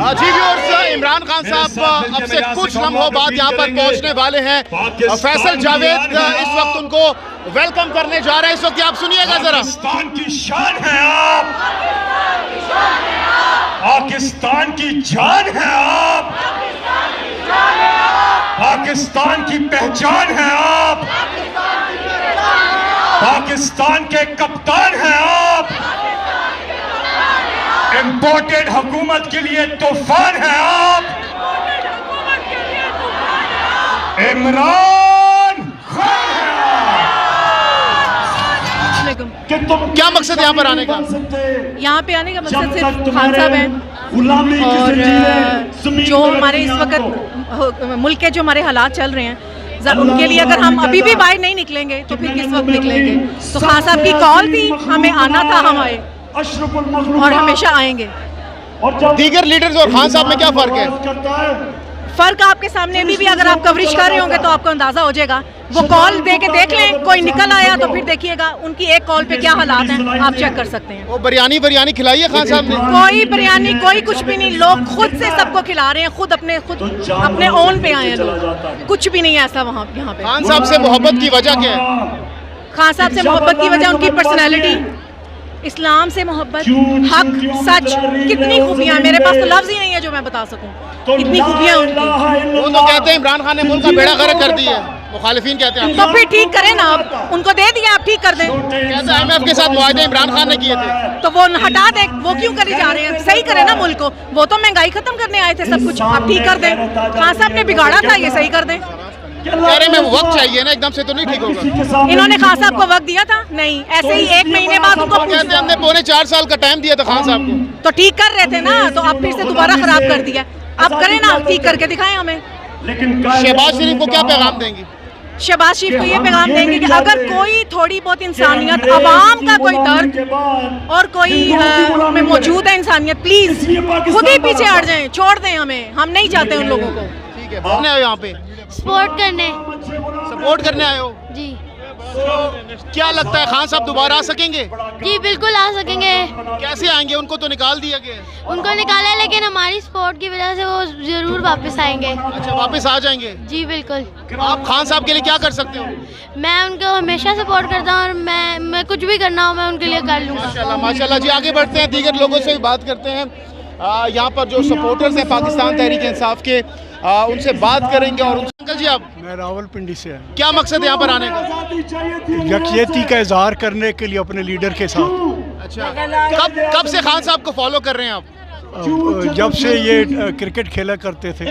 जी viewers, Imran Khan साहब अब से कुछ लम्हों बाद यहाँ पर पहुँचने वाले हैं। फैसल जावेद इस वक्त उनको वेलकम करने जा रहे हैं। इस वक्त आप सुनिएगा जरा। पाकिस्तान की शान है आप, पाकिस्तान की जान है आप, पाकिस्तान की पहचान है आप, पाकिस्तान के कप्तान हैं आप, इम्पोर्टेड हुकूमत के लिए तूफान है आप, इमरान खान है। क्या मकसद यहाँ पर आने का? यहाँ पे आने का मकसद सिर्फ खान साहब हैं और जो हमारे इस वक्त मुल्क के जो हमारे हालात चल रहे हैं उनके लिए अगर हम अभी भी बाहर नहीं निकलेंगे तो फिर किस वक्त निकलेंगे। तो खान साहब की कॉल थी, हमें आना था, हम आए और हमेशा आएंगे। दीगर लीडर्स और खान साहब में क्या फर्क है? फर्क आपके सामने भी अगर आप कवरेज कर रहे होंगे तो आपको अंदाजा हो जाएगा। वो कॉल दे के देख लें, कोई निकल आया तो फिर देखिएगा उनकी एक कॉल पे क्या हालात हैं, आप चेक कर सकते हैं। वो बिरयानी खिलाई है खान साहब ने? कोई बिरयानी कोई कुछ भी नहीं, लोग खुद से सबको खिला रहे हैं, खुद अपने ओन पे आए हैं लोग, कुछ भी नहीं है ऐसा वहाँ यहाँ पे। खान साहब से मोहब्बत की वजह क्या है? खान साहब से मोहब्बत की वजह उनकी पर्सनैलिटी, इस्लाम से मोहब्बत, हक, सच, कितनी खूबियाँ, मेरे पास तो लफ्ज ही नहीं है जो मैं बता सकूं, इतनी खूबियाँ उनकी। वो तो कहते हैं इमरान खान ने मुल्क का बेड़ा गर्क कर दिया है, मुखालिफिन कहते हैं। तो फिर ठीक करें ना, आप उनको दे दिए, आप ठीक कर दें। कहते हैं IMF के साथ मुआहदे इमरान खान ने किए थे, तो वो हटा दें, वो क्यों करे जा रहे हैं? सही करें ना मुल्क को, वो तो महंगाई खत्म करने आए थे, सब कुछ आप ठीक कर दें। खान साहब ने बिगाड़ा था, ये सही कर दें। कह रहे में वक्त चाहिए ना, एकदम से तो नहीं ठीक होगा। इन्होंने खान साहब को वक्त दिया था? नहीं, ऐसे ही 1 महीने बाद उनको कहते हमने 4.25 साल का टाइम दिया था खान साहब को। तो ठीक कर रहे थे ना, तो अब फिर से दोबारा खराब कर दिया। अब करें ना, ठीक करके दिखाएं हमें। शहबाज शरीफ को क्या पैगाम देंगी? शहबाज शरीफ को ये पैगाम देंगे कि अगर कोई थोड़ी बहुत इंसानियत, आवाम का कोई दर्द और कोई में मौजूद है इंसानियत, प्लीज खुद ही पीछे हट जाएं, छोड़ दें हमें, हम नहीं चाहते उन लोगों को। ठीक है, आए हो यहाँ पे सपोर्ट करने आए हो जी। क्या लगता है खान साहब दोबारा आ सकेंगे? जी बिल्कुल आ सकेंगे। कैसे आएंगे? उनको तो निकाल दिया गया। उनको निकाला है, लेकिन हमारी सपोर्ट की वजह से वो जरूर वापस आएंगे। अच्छा, वापस आ जाएंगे? जी बिल्कुल। आप खान साहब के लिए क्या कर सकते हो? मैं उनको हमेशा सपोर्ट करता हूँ और मैं कुछ भी करना हो मैं उनके लिए कर लूँगा। माशाल्लाह माशाल्लाह जी। आगे बढ़ते हैं, दीगर लोगों से भी बात करते हैं। यहाँ पर जो सपोर्टर्स हैं पाकिस्तान तहरीक इंसाफ के, उनसे बात करेंगे। और अंकल जी, आप? मैं रावलपिंडी से है। क्या मकसद है यहाँ पर आने का? यकयती का इजहार करने के लिए अपने लीडर के साथ। अच्छा, कब से खान साहब को फॉलो कर रहे हैं आप? जब से ये क्रिकेट खेला करते थे।